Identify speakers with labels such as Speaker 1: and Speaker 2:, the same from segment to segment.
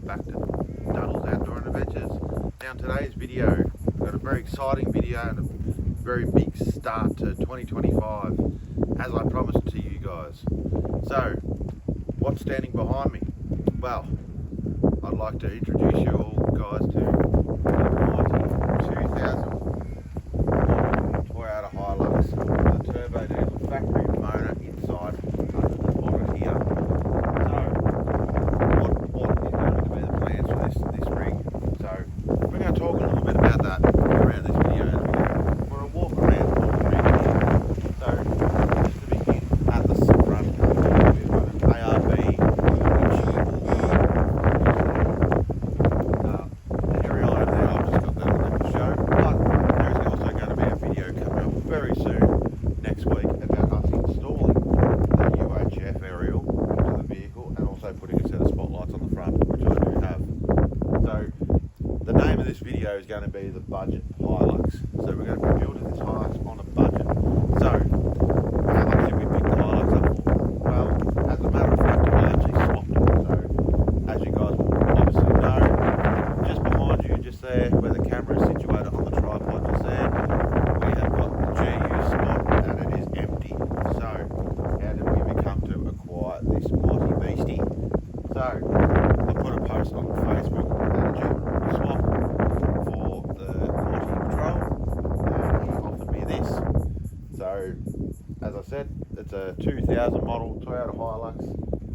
Speaker 1: back to Duddle's Outdoor Adventures. Now in today's video, we've got a very exciting video and a very big start to 2025, as I promised to you guys. So, what's standing behind me? Well, I'd like to introduce you all guys to the mighty 2000 Toyota Hilux with a turbo diesel factory motor inside under the bonnet here. This rig. So we're going to talk a little bit about that around this video for a walk around the rig here. So just to begin at the front, we've got an ARB aerial over there. I've just got that on the show, but there's also going to be a video coming up very soon next week about us installing the UHF aerial into the vehicle and also putting a set of spotlights on the front, which I do have. So the name of this video is going to be the Budget Hilux. So we're going to be building this Hilux on a budget. So how much did we pick the Hilux up for? Well, as a matter of fact, I actually swapped it. So as you guys will obviously know, just behind you, just there where the camera is situated on the tripod, just there, we have got the GU spot and it is empty. So how did we become to acquire this mighty beastie? So I put a post on Facebook and a gentleman swap for the mighty Patrol, and he offered me this. So as I said, it's a 2000 model Toyota Hilux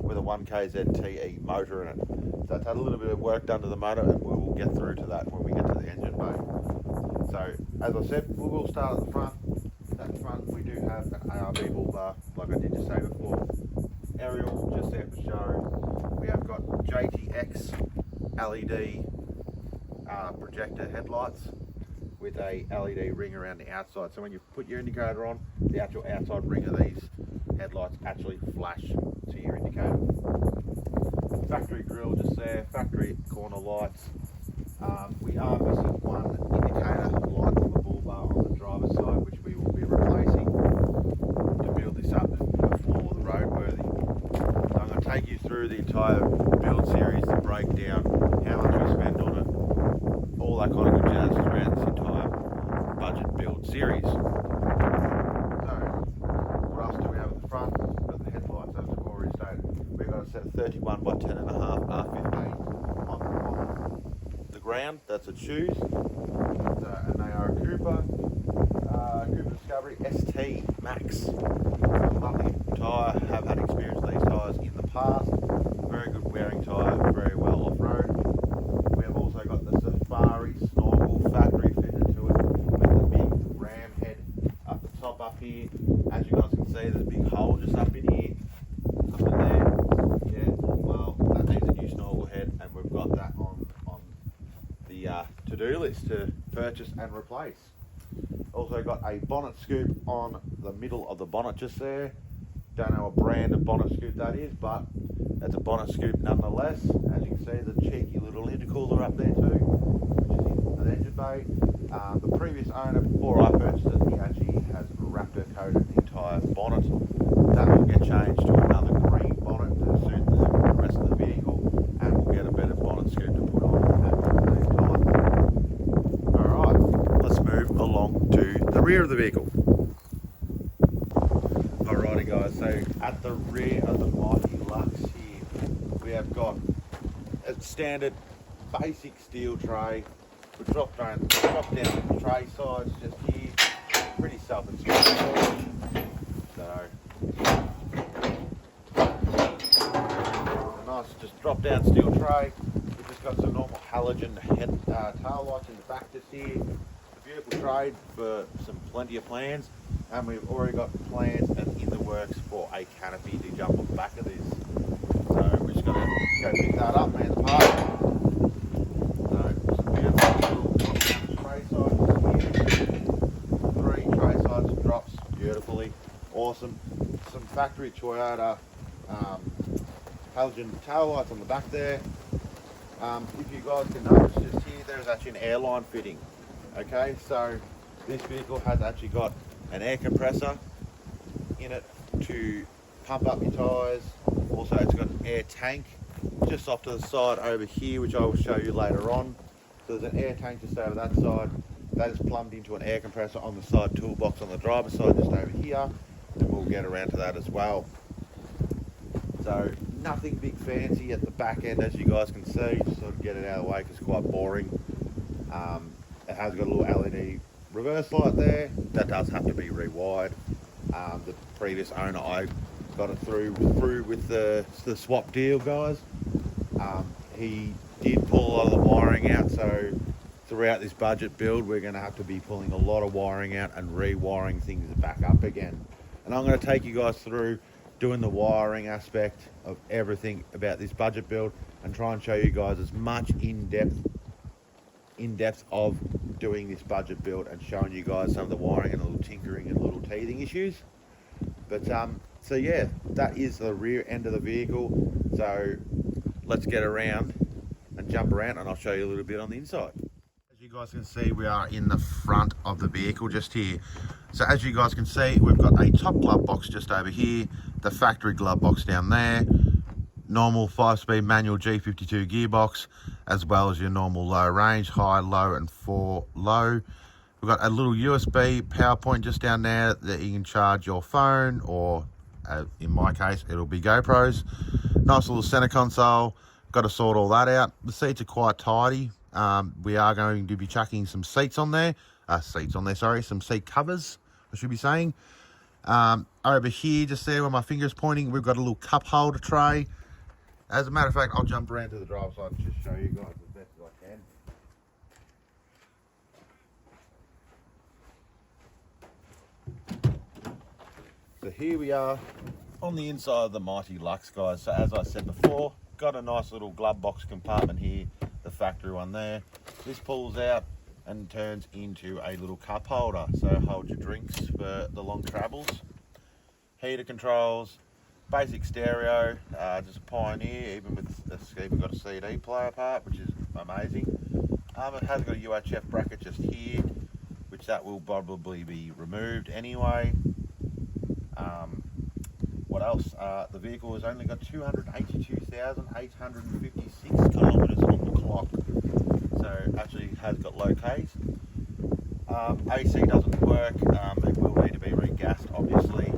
Speaker 1: with a 1 KZTE motor in it. So it's had a little bit of work done to the motor, and we will get through to that when we get to the engine bay. So as I said, we will start at the front. At the front we do have an ARB bull bar, like I did just say before. Aerial just there for show. We have got JTX LED projector headlights with a LED ring around the outside. So when you put your indicator on, the actual outside ring of these headlights actually flash to your indicator. Factory grille just there, factory corner lights. We are missing one indicator light on the bull bar on the driver's side, which we will be replacing to build this up before the roadworthy. So I'm going to take you through the entire build series, the breakdown, how much we spend on it, all that kind of good jazz throughout this entire budget build series. So, what else do we have at the front? We've got the headlights, as I've already stated. We've got a set of 31 by 10.5 R15 on the ground. That's a choose. And they are a Cooper Discovery ST Max. Lovely tyre, have had experience with these tyres in the past. Very good wearing tyre, very well off-road. We have also got the Safari snorkel factory fitted to it with the big ram head up the top up here. As you guys can see, there's a big hole just up in here, up in there. Yeah, well, that needs a new snorkel head, and we've got that on the to-do list to purchase and replace. Also got a bonnet scoop on the middle of the bonnet just there. Don't know what brand of bonnet scoop that is, but it's a bonnet scoop nonetheless. As you can see, the cheeky little intercooler up there too, which is in the engine bay. The previous owner, before I purchased it, he actually has Raptor coated the entire bonnet. That will get changed to another green bonnet to suit the rest of the vehicle, and we'll get a better bonnet scoop to put on at the same time. Alright, let's move along to the rear of the vehicle. Alrighty guys, so at the rear of the mighty Lux here, we have got a standard basic steel tray. We drop down the tray sides just here, pretty self-explanatory. So, a nice just drop down steel tray. We've just got some normal halogen head tail lights in the back just here. A beautiful trade for plenty of plans. And we've already got plans and in the works for a canopy to jump on the back of this. So we're just going to go pick that up, man, apart. So some beautiful little tray sides here. 3 tray sides drops beautifully. Awesome. Some factory Toyota halogen tail lights on the back there. If you guys can notice just here, there's actually an airline fitting. Okay, so this vehicle has actually got an air compressor in it to pump up your tyres. Also it's got an air tank just off to the side over here, which I will show you later on. So there's an air tank just over that side. That is plumbed into an air compressor on the side toolbox on the driver's side just over here, and we'll get around to that as well. So nothing big fancy at the back end, as you guys can see. Just sort of get it out of the way because it's quite boring. It has got a little LED reverse light there. That does have to be rewired. The previous owner, I got it through with the swap deal, guys. He did pull a lot of the wiring out, so throughout this budget build we're going to have to be pulling a lot of wiring out and rewiring things back up again. And I'm going to take you guys through doing the wiring aspect of everything about this budget build and try and show you guys as much in depth of doing this budget build and showing you guys some of the wiring and a little tinkering and little teething issues. But so yeah, that is the rear end of the vehicle. So let's get around and jump around and I'll show you a little bit on the inside. As you guys can see, we are in the front of the vehicle just here. So as you guys can see, we've got a top glove box just over here, the factory glove box down there, normal 5-speed manual G52 gearbox, as well as your normal low range, high, low, and 4 low. We've got a little USB power point just down there that you can charge your phone, or in my case, it'll be GoPros. Nice little center console. Got to sort all that out. The seats are quite tidy. We are going to be chucking some seats on there. Some seat covers, I should be saying. Over here, just there where my finger's pointing, we've got a little cup holder tray. As a matter of fact, I'll jump around to the driver's side and just show you guys as best as I can. So here we are on the inside of the Mighty Lux, guys. So as I said before, got a nice little glove box compartment here, the factory one there. This pulls out and turns into a little cup holder, so hold your drinks for the long travels. Heater controls, basic stereo, just a Pioneer, even got a CD player part, which is amazing. It has got a UHF bracket just here, which that will probably be removed anyway. What else? The vehicle has only got 282,856 kilometres on the clock, so actually has got low Ks. AC doesn't work, it will need to be regassed obviously.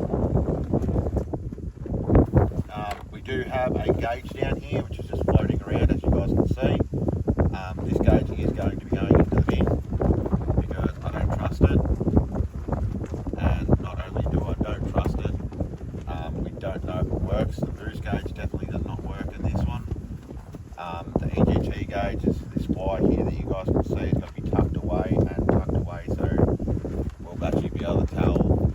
Speaker 1: We do have a gauge down here which is just floating around, as you guys can see. This gauge is going to be going into the bin because I don't trust it, and not only do I don't trust it, we don't know if it works. The boost gauge definitely does not work in this one. The EGT gauge is this wire here that you guys can see is going to be tucked away, so we'll actually be able to tell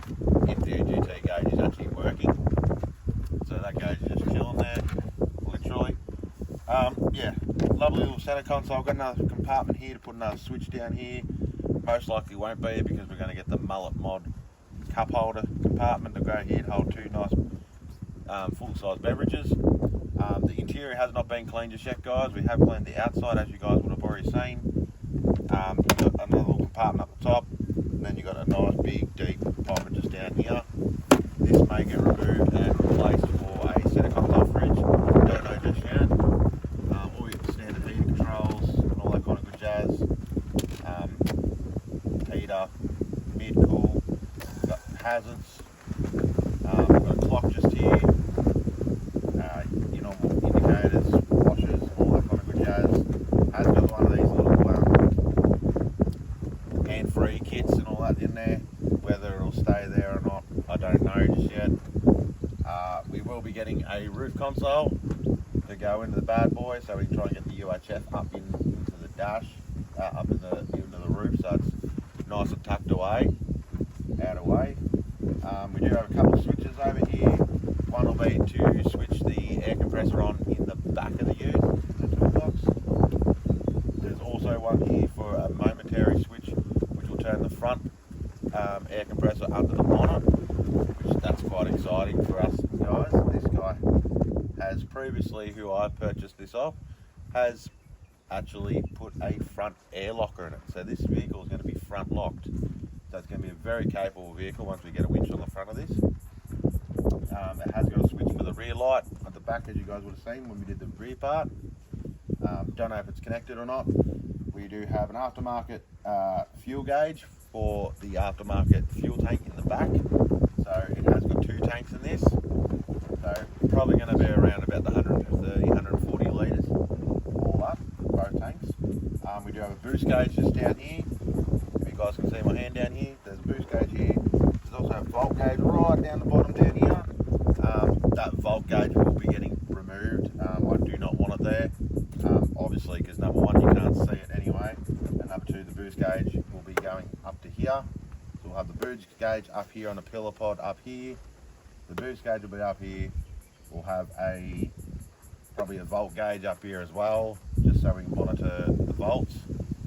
Speaker 1: if the EGT gauge is actually working. So that gauge is just chilling there, literally. Yeah, lovely little center console. I've got another compartment here to put another switch down here. Most likely won't be because we're going to get the Mullet Mod cup holder compartment to go here and hold two nice full-size beverages. The interior has not been cleaned just yet, guys. We have cleaned the outside, as you guys would have already seen. You've got another little compartment up the top, and then you've got a nice big deep compartment just down here. This may get removed and replaced for a center console fridge. Don't know just yet. All your standard heater controls and all that kind of good jazz. Heater, mid-cool, got hazards. We've got a clock just here. Your normal indicators, washers, all that kind of good jazz. Has got one of these little hand-free kits and all that in there. Whether it'll stay there or not, I don't know just yet. We will be getting a roof console to go into the bad boy, so we can try and get the UHF up into the dash, up into the roof, so it's nice and tucked away, out of way. We do have a couple of switches over here. One will be to switch the air compressor on in the back of the ute, the toolbox. There's also one here for a momentary switch, which will turn the front air compressor under the bonnet, which that's quite exciting for us guys. This guy has previously, who I purchased this off, has actually put a front air locker in it. So this vehicle is going to be front locked. So it's going to be a very capable vehicle once we get a winch on the front of this. It has got a switch for the rear light at the back, as you guys would have seen when we did the rear part. Don't know if it's connected or not. We do have an aftermarket fuel gauge for the aftermarket fuel tank in the back. So it has got 2 tanks in this. So probably going to be around about the 130, 140 litres all up, both tanks. We do have a boost gauge just down here. If you guys can see my hand down here, there's a boost gauge here. There's also a volt gauge right down the bottom down here. That volt gauge will be getting removed. I do not want it there, obviously, because number one, you can't see it anyway, and number two, the boost gauge will be going up to here. So we'll have the boost gauge up here on the pillar pod up here. The boost gauge will be up here. We'll have probably a volt gauge up here as well, just so we can monitor the volts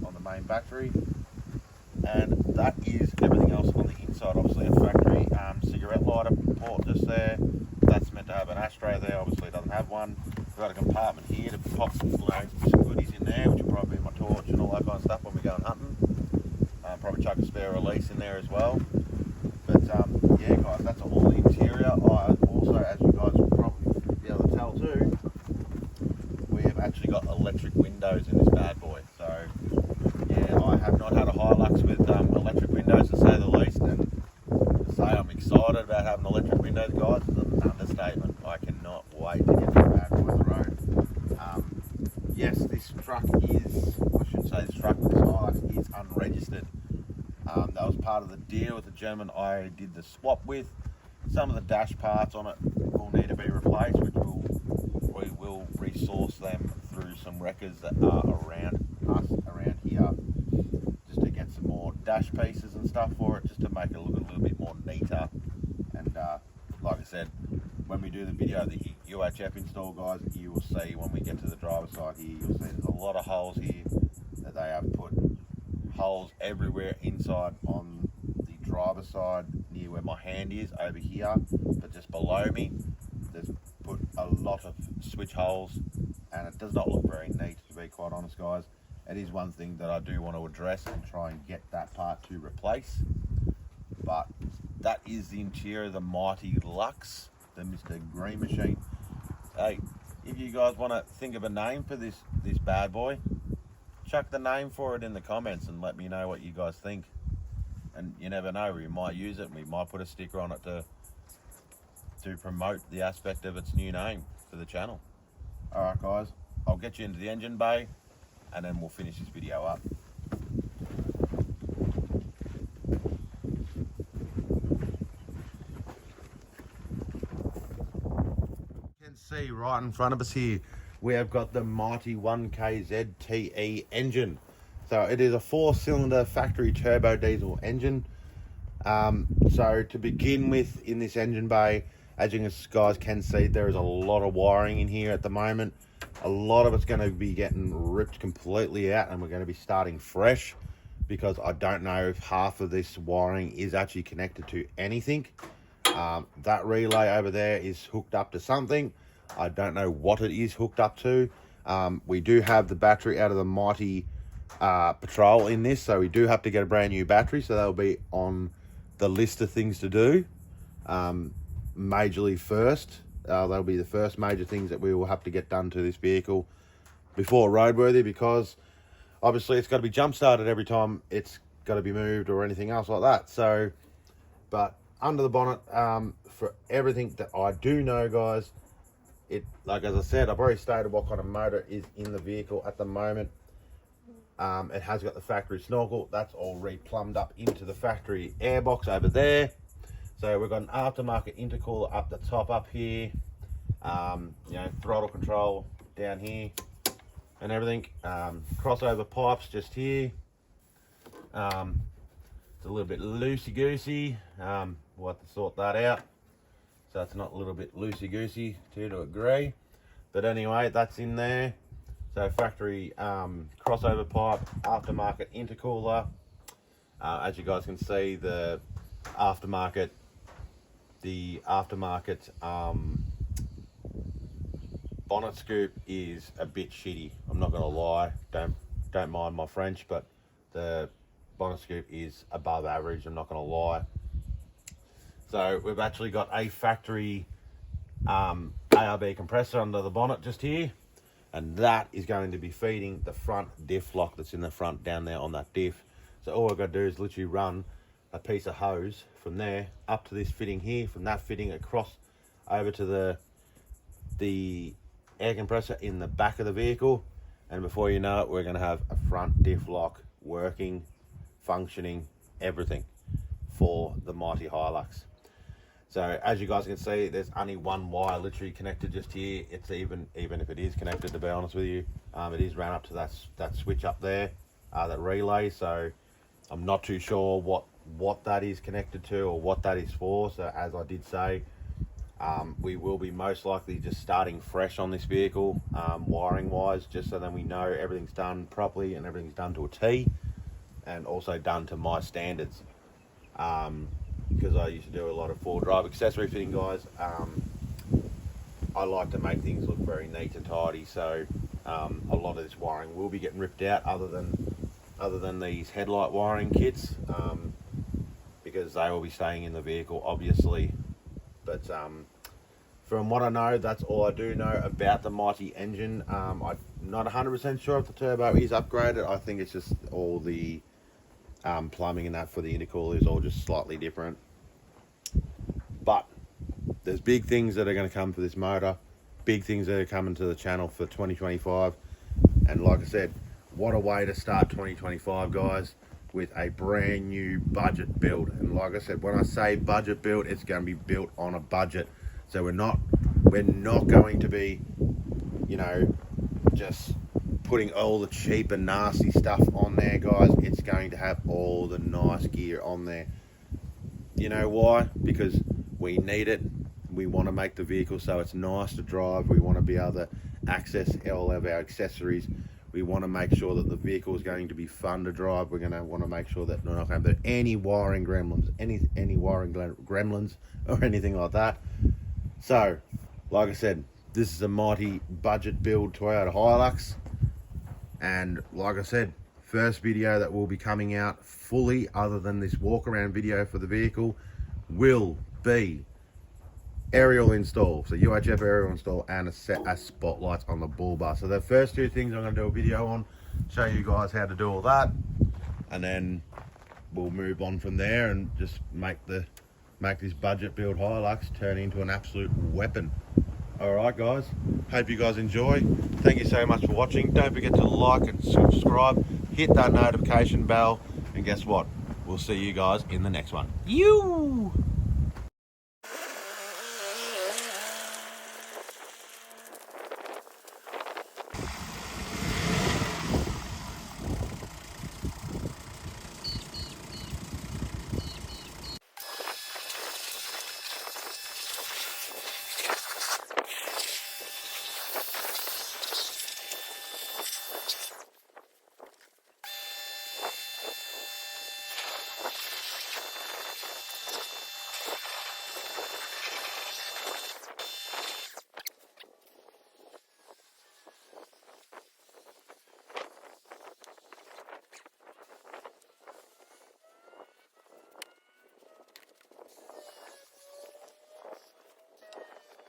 Speaker 1: on the main battery. And that is everything else on the inside. Obviously a factory cigarette lighter port just there. That's meant to have an ashtray there, obviously it doesn't have one. We've got a compartment here to pop some goodies in there, which will probably be my torch and all that kind of stuff when we're going hunting. Probably chuck a spare release in there as well. But yeah guys, that's all the interior. I also, as you guys will probably be able to tell too, we have actually got electric windows in this bad boy. So yeah, I have not had a Hilux with electric windows, to say the least, and to say I'm excited about having electric windows, guys, is an understatement. I cannot wait to get this bad boy on the road. Yes, this truck is, I shouldn't say this truck, but this Hilux is unregistered. That was part of the deal with the gentleman I did the swap with. Some of the dash parts on it will need to be replaced, which we will resource them through some wreckers that are around us, around here, just to get some more dash pieces and stuff for it, just to make it look a little bit more neater. And like I said, when we do the video of the UHF install, guys, you will see when we get to the driver's side here, you'll see there's a lot of holes here that they have put holes everywhere inside on the driver's side near where my hand is over here, but just below me there's put a lot of switch holes, and it does not look very neat, to be quite honest, guys. It is one thing that I do want to address and try and get that part to replace. But that is the interior of the mighty Lux, the Mr. Green Machine. Hey, if you guys want to think of a name for this bad boy, chuck the name for it in the comments and let me know what you guys think. And you never know, we might use it and we might put a sticker on it to promote the aspect of its new name for the channel. Alright guys, I'll get you into the engine bay and then we'll finish this video up. You can see right in front of us here, we have got the mighty 1KZTE engine. So it is a 4-cylinder factory turbo diesel engine. So to begin with, in this engine bay, as you guys can see, there is a lot of wiring in here at the moment. A lot of it's going to be getting ripped completely out, and we're going to be starting fresh, because I don't know if half of this wiring is actually connected to anything. That relay over there is hooked up to something. I don't know what it is hooked up to. We do have the battery out of the mighty Patrol in this, so we do have to get a brand new battery, so that'll be on the list of things to do. Majorly first, that'll be the first major things that we will have to get done to this vehicle before roadworthy, because obviously it's got to be jump started every time it's got to be moved or anything else like that. So, but under the bonnet, for everything that I do know, guys, it, like as I said, I've already stated what kind of motor is in the vehicle at the moment. It has got the factory snorkel. That's all re-plumbed up into the factory airbox over there. So we've got an aftermarket intercooler up the top up here. You know, throttle control down here and everything. Crossover pipes just here. It's a little bit loosey-goosey. We'll have to sort that out, so it's not a little bit loosey-goosey to agree. But anyway, that's in there. So factory crossover pipe, aftermarket intercooler. As you guys can see, the aftermarket bonnet scoop is a bit shitty. I'm not gonna lie. Don't mind my French, but the bonnet scoop is above average. I'm not gonna lie. So we've actually got a factory ARB compressor under the bonnet just here, and that is going to be feeding the front diff lock that's in the front down there on that diff. So all I've got to do is literally run a piece of hose from there up to this fitting here, from that fitting across over to the air compressor in the back of the vehicle, and before you know it, we're going to have a front diff lock working, functioning, everything for the mighty Hilux. So as you guys can see, there's only one wire literally connected just here. It's even if it is connected, to be honest with you, it is ran up to that switch up there, that relay. So I'm not too sure what that is connected to or what that is for. So as I did say, we will be most likely just starting fresh on this vehicle, wiring wise, just so then we know everything's done properly and everything's done to a T, and also done to my standards. Because I used to do a lot of four-drive accessory fitting, guys. I like to make things look very neat and tidy, so a lot of this wiring will be getting ripped out, other than these headlight wiring kits, because they will be staying in the vehicle, obviously. But from what I know, that's all I do know about the mighty engine. I'm not 100% sure if the turbo is upgraded. I think it's just all the plumbing and that for the intercooler is all just slightly different. But there's big things that are going to come for this motor, big things that are coming to the channel for 2025. And like I said, what a way to start 2025, guys, with a brand new budget build. And like I said, when I say budget build, it's going to be built on a budget. So we're not going to be, you know, just putting all the cheap and nasty stuff on there, guys. It's going to have all the nice gear on there. You know why? Because we need it. We want to make the vehicle so it's nice to drive. We want to be able to access all of our accessories. We want to make sure that the vehicle is going to be fun to drive. We're going to want to make sure that we're not going to have any wiring gremlins, any wiring gremlins or anything like that. So, like I said, this is a mighty budget build Toyota Hilux. And like I said, first video that will be coming out fully, other than this walk around video for the vehicle, will be aerial install. So UHF aerial install and a set of spotlights on the bull bar. So the first two things I'm going to do a video on, show you guys how to do all that, and then we'll move on from there and just make this budget build Hilux turn into an absolute weapon. Alright guys, hope you guys enjoy. Thank you so much for watching. Don't forget to like and subscribe, hit that notification bell, and guess what? We'll see you guys in the next one.